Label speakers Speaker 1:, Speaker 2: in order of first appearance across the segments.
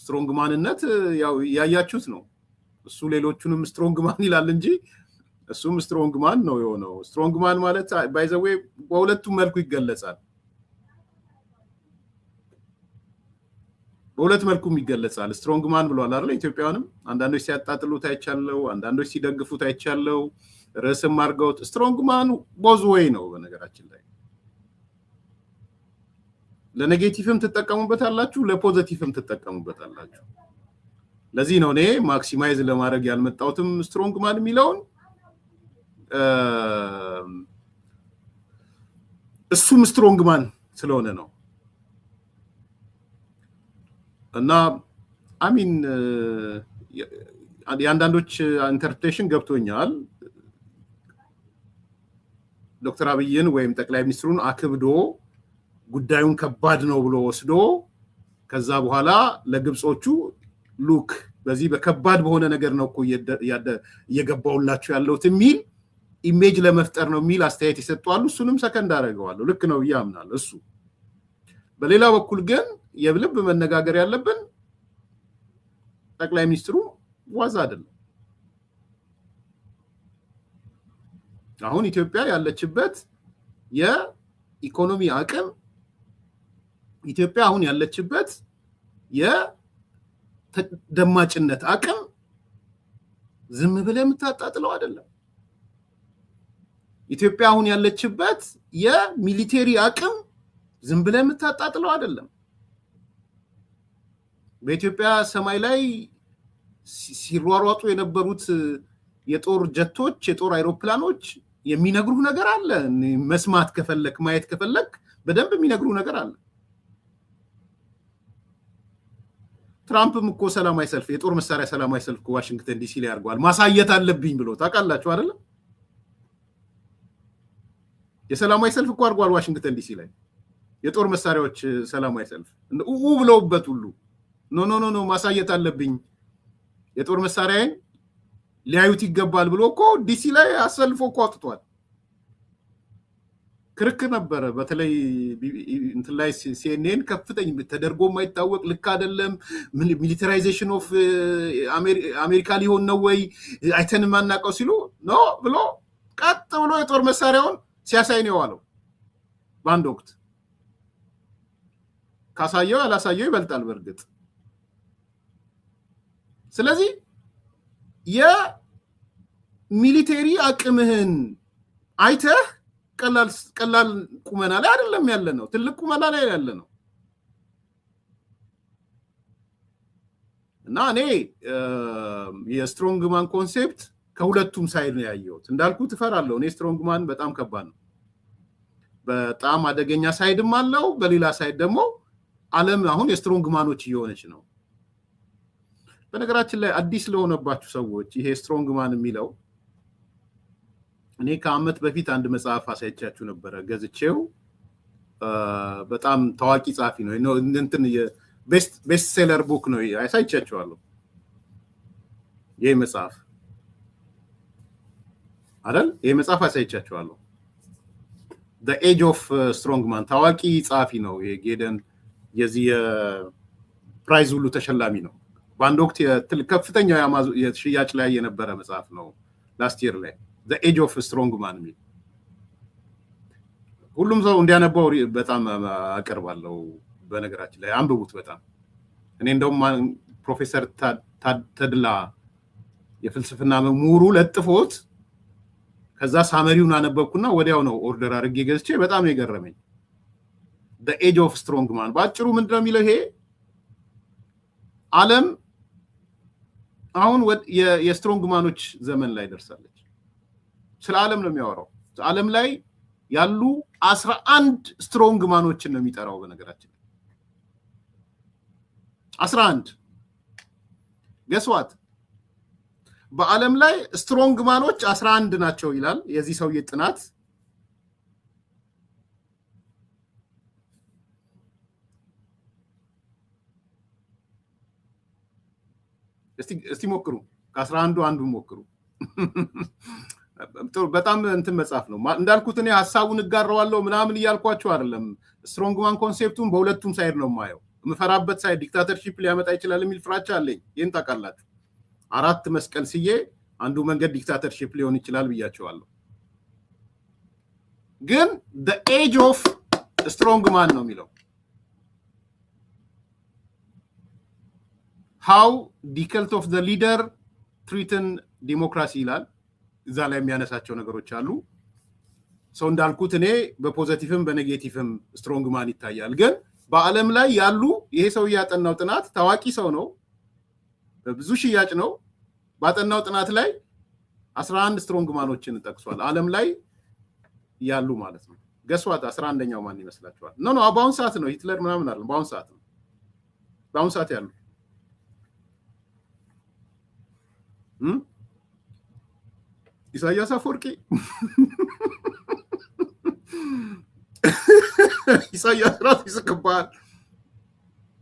Speaker 1: ስትሮንግ ማንነት ያው ያያችሁት ነው እሱ ሌሎቹንም ስትሮንግ ማን ይላል እንጂ እሱም ስትሮንግ ማን ነው የሆነው ስትሮንግ ማን ማለት ባይ ዘ ዌይ በሁለቱም መልኩ ይገለጻል በሁለት መልኩ ይገለጻል ስትሮንግ ማን ብሏል አይደል ኢትዮጵያውያንም አንዳንዶች ሲያጣጥሉት አይቻለው አንዳንዶች ሲደግፉት አይቻለው ራስም ማርገውት ስትሮንግ ማን ቦዝ ዌይ ነው በነገራችን ላይ ለኔጌቲቭም ተጠቀሙበታላችሁ ለፖዚቲቭም ተጠቀሙበታላችሁ ለዚህ ነው እኔ ማክሲማይዝ ለማድረግ ያልመጣውትም ስትሮንግ ማን የሚለውን እሱም ስትሮንግ ማን ስለሆነ ነው እና አሚን ያንዳንዶች ኢንተርፕሬቴሽን ገብቶኛል ዶክተር አብይን ወይም ጠቅላይ ሚኒስትሩን አክብዶ ጉዳዩን ከባድ ነው ብሎ ወስዶ ከዛ በኋላ ለግብጾቹ ሉክ በዚህ በከባድ በሆነ ነገር ነው እኮ እየገባውላችሁ ያለውት የሚል ኢሜጅ ለመፍጠር ነው የሚል አስተያየት ይሰጣሉ እሱንም ሰከንድ አደረገዋለሁ ልክ ነው ያምናል እሱ በሌላ በኩል ግን የልብ መነጋገር ያለብን ጠቅላይ ሚኒስትሩ ዋዛ አይደለም አሁን ኢትዮጵያ ያለችበት የኢኮኖሚ አቅም ኢትዮጵያ አሁን ያለችበት የደማጭነት አቅም ዝም ብለህ የምታጣጥለው አይደለም ኢትዮጵያ አሁን ያለችበት የሚሊተሪ አቅም ዝም ብለህ የምታጣጥለው አይደለም በኢትዮጵያ ሰማይ ላይ ሲሯሯጡ የነበሩት የጦር ጀቶች የጦር አይሮፕላኖች የሚነግሩ ነገር አለ መስማት ከፈለክ ማየት ከፈለክ በደንብ የሚነግሩ ነገር አለ ትራምፕም እኮ ሰላማዊ ሰልፍ የጦር መሳሪያ ሰላማዊ ሰልፍ ዋሽንግተን ዲሲ ላይ አድርጓል ማሳየት አለብኝ ብሎ ታውቃላችሁ አይደል የሰላማዊ ሰልፍ እኮ አድርጓል ዋሽንግተን ዲሲ ላይ የጦር መሳሪያዎች ሰላማዊ ሰልፍ ብለውበት ሁሉ ኖ ማሳየት አለብኝ የጦር መሳሪያዬን ሊያዩት ይገባል ብሎ እኮ ዲሲ ላይ አሰልፎ እኮ አጥቷል ክርክር ነበረ በተለይ እንትን ላይ ሲኤንኤን ከፍተኛ ተደርጎ የማይታወቅ ልክ አይደለም ሚሊታራይዜሽን ኦፍ አሜሪካ ሊሆን ነው ወይ አይተን ማናቀው ሲሉ ኖ ብሎ ቀጥ ብሎ የጦር መሳሪያውን ሲያሳይ ነው ያለው ባንድ ወቅት ካሳየው ያላሳየው ይበልጣል በርግጥ ስለዚህ የሚሊተሪ አቅምህን አይተህ ቀላል ቁመና ላይ አይደለም ያለ ነው ትልቅ ቁመና ላይ ያለ ነው እና እኔ የስትሮንግ ማን ኮንሴፕት ከሁለቱም ሳይድ ነው ያየሁት እንዳልኩት እፈራለሁ እኔ ስትሮንግ ማን በጣም ከባድ ነው በጣም አደገኛ ሳይድም አለው በሌላ ሳይድ ደግሞ ዓለም አሁን የስትሮንግ ማኖች እየሆነች ነው በነገራችን ላይ አዲስ ለሆነባችሁ ሰዎች ይሄ ስትሮንግ ማን የሚለው እኔ ከአመት በፊት አንድ መጽሐፍ አሳይቻችሁ ነበር ገዝቼው በጣም ታዋቂ ጻፊ ነው እንትን ቤስት ሴለር ቡክ ነው አሳይቻችኋለሁ ይሄ መጽሐፍ አይደል ይሄ መጽሐፍ አሳይቻችኋለሁ the age of strong man ታዋቂ ጻፊ ነው የጌደን የዚህ ፕራይዝ ሁሉ ተሸላሚ ነው በአንድ ወቅት ከፍተኛ የሽያጭ ላይ የነበረ መጽሐፍ ነው ላስት ይር ላይ the age of strong man የሚል ሁሉም ሰው እንዲያነባው በጣም አቀርባለሁ በነገራችን ላይ አንብቡት በጣም እኔ እንደውም ፕሮፌሰር ተድላ የፍልስፍና ምሁሩ ለጥፎት ከዛ ሳመሪውን አነበብኩና ወዲያው ነው ኦርደር አድርጌ ገዝቼ በጣም የገረመኝ the age of strong man ባጭሩ ምንድነው የሚለው ይሄ ዓለም አሁን የስትሮንግ ማኖች ዘመን ላይ ደርሳለች ስለ ዓለም ነው የሚያወራው ዓለም ላይ ያሉ 11 ስትሮንግ ማኖችን ነው የሚጠራው በነገራችን 11 guess what በዓለም ላይ ስትሮንግ ማኖች 11 ናቸው ይላል የዚህ ሰው የጥናት እስቲ ሞክሩ ከ11 አንዱ ሞክሩ በጣም እንትን መጽሐፍ ነው እንዳልኩት እኔ ሐሳቡን እጋራዋለሁ ምናምን ይያልኳችሁ አይደለም ስትሮንግ ማን ኮንሴፕቱን በሁለቱም ሳይድ ነው ማየው መፈራበት ሳይ ዲክታተርሺፕ ሊያመጣ ይችላል የሚል ፍራቻ አለኝ። ይሄን ታውቃላችሁ። 4 መስቀል ስዬ አንዱ መንገድ ዲክታተርሺፕ ሊሆን ይችላል ብያቸዋለሁ። ግን the age of strong man ነው የሚለው how the cult of the leader threaten democracy ይላል። እዛ ላይ የሚያነሳቸው ነገሮች አሉ። ሰው እንዳልኩት እኔ በፖዚቲቭም በኔጌቲቭም ስትሮንግ ማን ይታያል። ግን በአለም ላይ ያሉ ይሄ ሰው ያጠናው ጥናት ታዋቂ ሰው ነው፣ በብዙ ሽያጭ ነው። ባጠናው ጥናት ላይ 11 ስትሮንግ ማኖችን ጠቅሷል ዓለም ላይ ያሉ ማለት ነው። ገስዋት 11ኛው ማን ይመስላችኋል? ኖ በአሁን ሰዓት ነው፣ ሂትለር ምናምን አይደለም። በአሁን ሰዓት ነው፣ በአሁን ሰዓት ያሉ ኢሳያስ አፈወርቂ ኢሳያስ ራሱ ይስቅባል።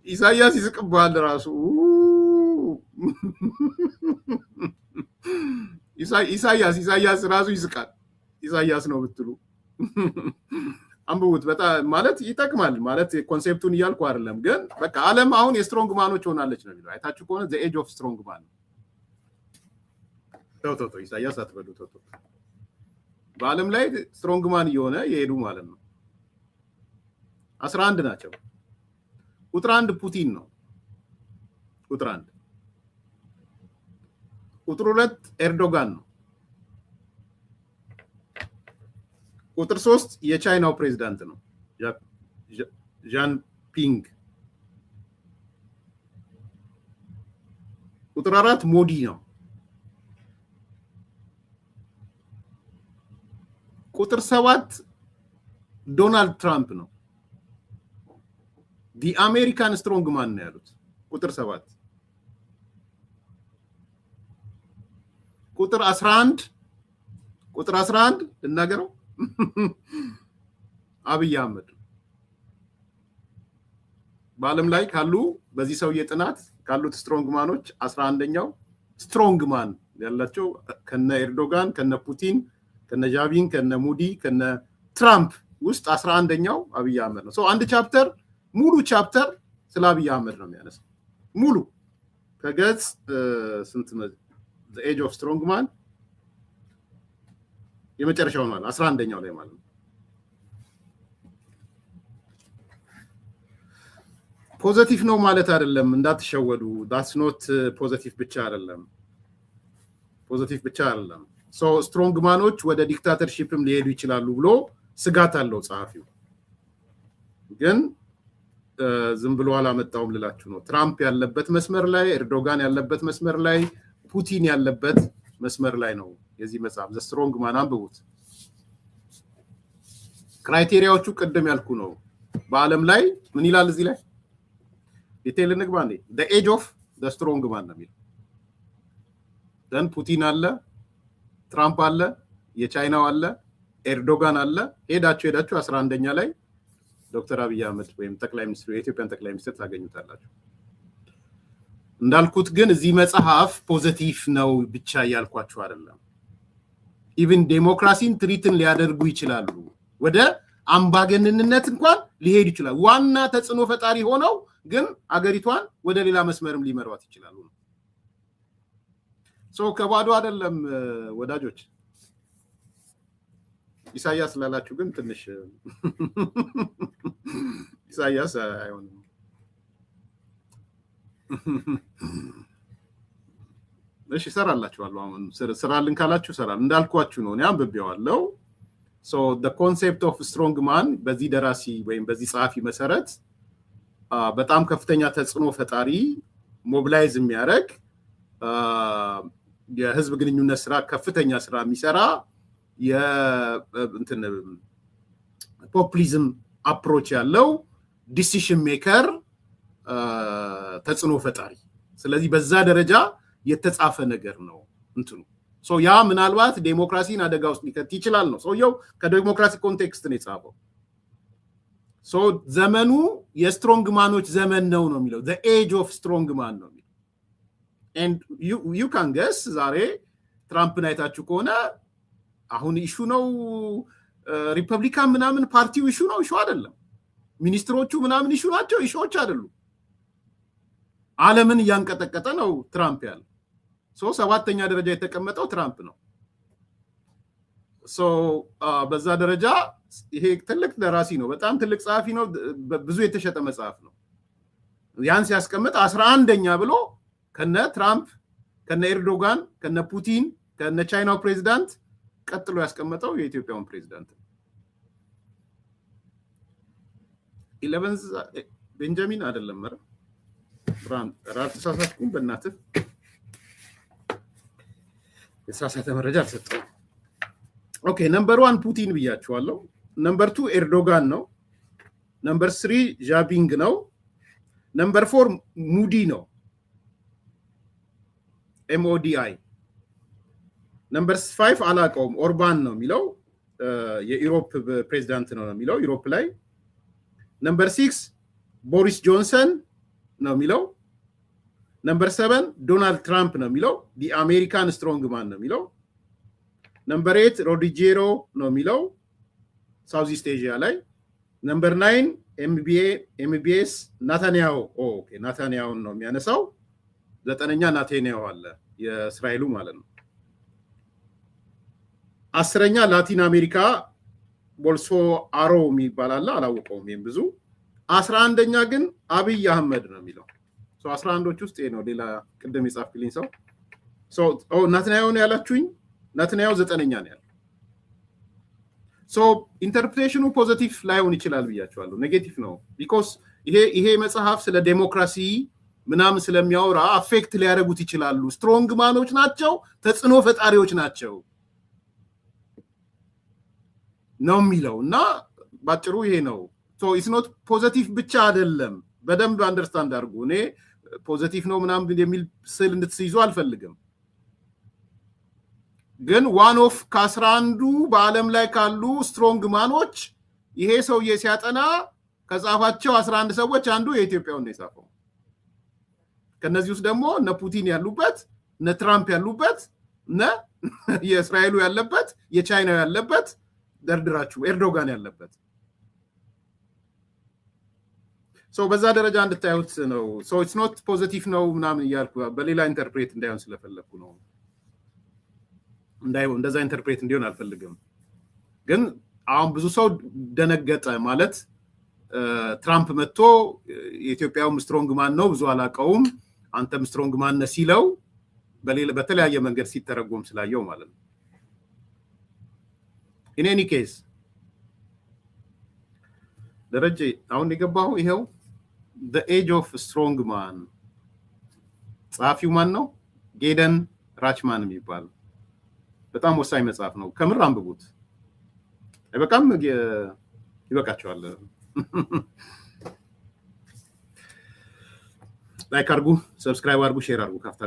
Speaker 1: ኢሳያስ ይስቅባል ራሱ ኢሳያስ ራሱ ይስቃል። ኢሳያስ ነው ብትሉ አንብቡት። በጣም ማለት ይጠቅማል። ማለት ኮንሴፕቱን እያልኩ አይደለም፣ ግን በቃ ዓለም አሁን የስትሮንግ ማኖች ሆናለች ነው የሚለው። አይታችሁ ከሆነ the age of strong man ተው ኢሳያስ አትበሉ። ተው በዓለም ላይ ስትሮንግ ማን እየሆነ የሄዱ ማለት ነው። 11 ናቸው። ቁጥር 1 ፑቲን ነው። ቁጥር 1 ቁጥር 2 ኤርዶጋን ነው። ቁጥር 3 የቻይናው ፕሬዝዳንት ነው ዣን ፒንግ። ቁጥር 4 ሞዲ ነው። ቁጥር 7 ዶናልድ ትራምፕ ነው። ዲ አሜሪካን ስትሮንግ ማን ነው ያሉት ቁጥር 7። ቁጥር 11 ልናገረው አብይ አህመድ በዓለም ላይ ካሉ በዚህ ሰውዬ ጥናት ካሉት ስትሮንግ ማኖች 11ኛው ስትሮንግ ማን ያላቸው ከነ ኤርዶጋን ከነ ፑቲን ከነ ጃቪን ከነ ሙዲ ከነ ትራምፕ ውስጥ 11ኛው አብይ አህመድ ነው። አንድ ቻፕተር ሙሉ ቻፕተር ስለ አብይ አህመድ ነው የሚያነሳው። ሙሉ ከገጽ ስንት ነው? the age of strong man የመጨረሻው ነው 11ኛው ላይ ማለት ነው። ፖዚቲቭ ነው ማለት አይደለም እንዳትሸወዱ። that's not ፖዚቲቭ ብቻ አይደለም። ስትሮንግ ማኖች ወደ ዲክታተርሺፕም ሊሄዱ ይችላሉ ብሎ ስጋት አለው ጸሐፊው። ግን ዝም ብሎ አላመጣውም ልላችሁ ነው። ትራምፕ ያለበት መስመር ላይ፣ ኤርዶጋን ያለበት መስመር ላይ፣ ፑቲን ያለበት መስመር ላይ ነው የዚህ መጽሐፍ ዘ ስትሮንግ ማን አንብቡት። ክራይቴሪያዎቹ ቅድም ያልኩ ነው። በአለም ላይ ምን ይላል እዚህ ላይ ዲቴል እንግባ እንዴ? the age of the strong man ነው የሚለው። ደን ፑቲን አለ፣ ትራምፕ አለ፣ የቻይናው አለ፣ ኤርዶጋን አለ። ሄዳችሁ 11ኛ ላይ ዶክተር አብይ አህመድ ወይም ጠቅላይ ሚኒስትሩ የኢትዮጵያን ጠቅላይ ሚኒስትር ታገኙታላችሁ። እንዳልኩት ግን እዚህ መጽሐፍ ፖዚቲቭ ነው ብቻ ያልኳችሁ አይደለም። ኢቭን ዴሞክራሲን ትሪትን ሊያደርጉ ይችላሉ፣ ወደ አምባገነንነት እንኳን ሊሄዱ ይችላል። ዋና ተጽዕኖ ፈጣሪ ሆነው ግን አገሪቷን ወደ ሌላ መስመርም ሊመሯት ይችላሉ። ከባዶ አይደለም ወዳጆች። ኢሳያስ ላላችሁ ግን ትንሽ ኢሳያስ አይሆንም። እሺ ሰራላችኋለሁ። አሁን ስራልን ካላችሁ ሰራል እንዳልኳችሁ ነው። እኔ አንብቤዋለሁ። the concept of strong man በዚህ ደራሲ ወይም በዚህ ጸሐፊ መሰረት በጣም ከፍተኛ ተጽዕኖ ፈጣሪ ሞቢላይዝ የሚያደርግ የህዝብ ግንኙነት ስራ ከፍተኛ ስራ የሚሰራ የእንትን ፖፑሊዝም አፕሮች ያለው ዲሲሽን ሜከር ተጽዕኖ ፈጣሪ። ስለዚህ በዛ ደረጃ የተጻፈ ነገር ነው እንትኑ። ያ ምናልባት ዴሞክራሲን አደጋ ውስጥ ሊከት ይችላል ነው። ሰውየው ከዴሞክራሲ ኮንቴክስት ነው የጻፈው። ዘመኑ የስትሮንግ ማኖች ዘመን ነው የሚለው the age of strong man ነው የሚለው። and you can guess ዛሬ ትራምፕን አይታችሁ ከሆነ አሁን ኢሹ ነው ሪፐብሊካን ምናምን ፓርቲው ኢሹ ነው፣ ኢሹ አይደለም። ሚኒስትሮቹ ምናምን ኢሹ ናቸው፣ ኢሹዎች አይደሉም። ዓለምን ያንቀጠቀጠ ነው ትራምፕ ያለ ሰባተኛ ደረጃ የተቀመጠው ትራምፕ ነው። በዛ ደረጃ ይሄ ትልቅ ደራሲ ነው፣ በጣም ትልቅ ጸሐፊ ነው፣ ብዙ የተሸጠ መጽሐፍ ነው። ያን ሲያስቀምጥ 11ኛ ብሎ ከነ ትራምፕ ከነ ኤርዶጋን ከነ ፑቲን ከነ ቻይናው ፕሬዚዳንት ቀጥሎ ያስቀመጠው የኢትዮጵያውን ፕሬዚዳንት ነው። 11 ቤንጃሚን አይደለም መረ ራስ ተሳሳትኩም በእናትህ የተሳሳተ መረጃ አልሰጠሁም። ኦኬ ነምበር 1 ፑቲን ብያችኋለሁ። ነምበር 2 ኤርዶጋን ነው። ነምበር 3 ዣቢንግ ነው። ነምበር 4 ሙዲ ነው MODI። ነምበር 5 አላቀውም ኦርባን ነው የሚለው የዩሮፕ ፕሬዚዳንት ነው የሚለው ዩሮፕ ላይ። ነምበር 6 ቦሪስ ጆንሰን ነው የሚለው። ነምበር 7 ዶናልድ ትራምፕ ነው የሚለው አሜሪካን ስትሮንግ ማን ነው የሚለው። ነምበር 8 ሮድሪጌሮ ነው የሚለው ሳውዝ ኢስት ኤዥያ ላይ። ነምበር 9 MBS ናታንያሁ ናታንያሁን ነው የሚያነሳው። 9ኛ ናታንያሁ አለ የእስራኤሉ ማለት ነው። 10ኛ ላቲን አሜሪካ ቦልሶናሮ የሚባል አለ አላወቀውም ይሄን ብዙ። 11ኛ ግን አብይ አህመድ ነው የሚለው 11ኞች ውስጥ ይሄ ነው። ሌላ ቅድም የጻፍክልኝ ሰው ናታንያሁ ነው ያላችሁኝ። ናታንያሁ 9ኛ ነው ያለው። ኢንተርፕሬሽኑ ፖዚቲቭ ላይሆን ይችላል ብያቸዋለሁ። ኔጌቲቭ ነው ቢኮዝ ይሄ መጽሐፍ ስለ ዴሞክራሲ ምናምን ስለሚያወራ አፌክት ሊያደርጉት ይችላሉ። ስትሮንግ ማኖች ናቸው፣ ተጽዕኖ ፈጣሪዎች ናቸው ነው የሚለው እና ባጭሩ ይሄ ነው። ኢትስ ኖት ፖዚቲቭ ብቻ አይደለም። በደንብ አንደርስታንድ አድርጉ። እኔ ፖዚቲቭ ነው ምናምን የሚል ስል እንድትይዙ አልፈልግም። ግን ዋን ኦፍ ከ11 በዓለም ላይ ካሉ ስትሮንግ ማኖች ይሄ ሰውዬ ሲያጠና ከጻፋቸው 11 ሰዎች አንዱ የኢትዮጵያውን ነው የጻፈው። ከነዚህ ውስጥ ደግሞ እነ ፑቲን ያሉበት፣ እነ ትራምፕ ያሉበት፣ እነ የእስራኤሉ ያለበት፣ የቻይናው ያለበት ደርድራችሁ ኤርዶጋን ያለበት በዛ ደረጃ እንድታዩት ነው። ኢትስ ኖት ፖዚቲቭ ነው ምናምን እያልኩ በሌላ ኢንተርፕሬት እንዳይሆን ስለፈለግኩ ነው። እንደዛ ኢንተርፕሬት እንዲሆን አልፈልግም። ግን አሁን ብዙ ሰው ደነገጠ ማለት ትራምፕ መጥቶ የኢትዮጵያው ስትሮንግ ማን ነው ብዙ አላቀውም አንተም ስትሮንግ ማን ነህ ሲለው በተለያየ መንገድ ሲተረጎም ስላየው ማለት ነው። in any case ደረጀ አሁን የገባው ይሄው the age of strong man ጻፊው ማን ነው? ጌደን ራችማን የሚባል በጣም ወሳኝ መጽሐፍ ነው። ከምር አንብቡት። አይበቃም? ይበቃቸዋል። ላይክ አድርጉ፣ ሰብስክራይብ አድርጉ፣ ሼር አድርጉ። ካፍታ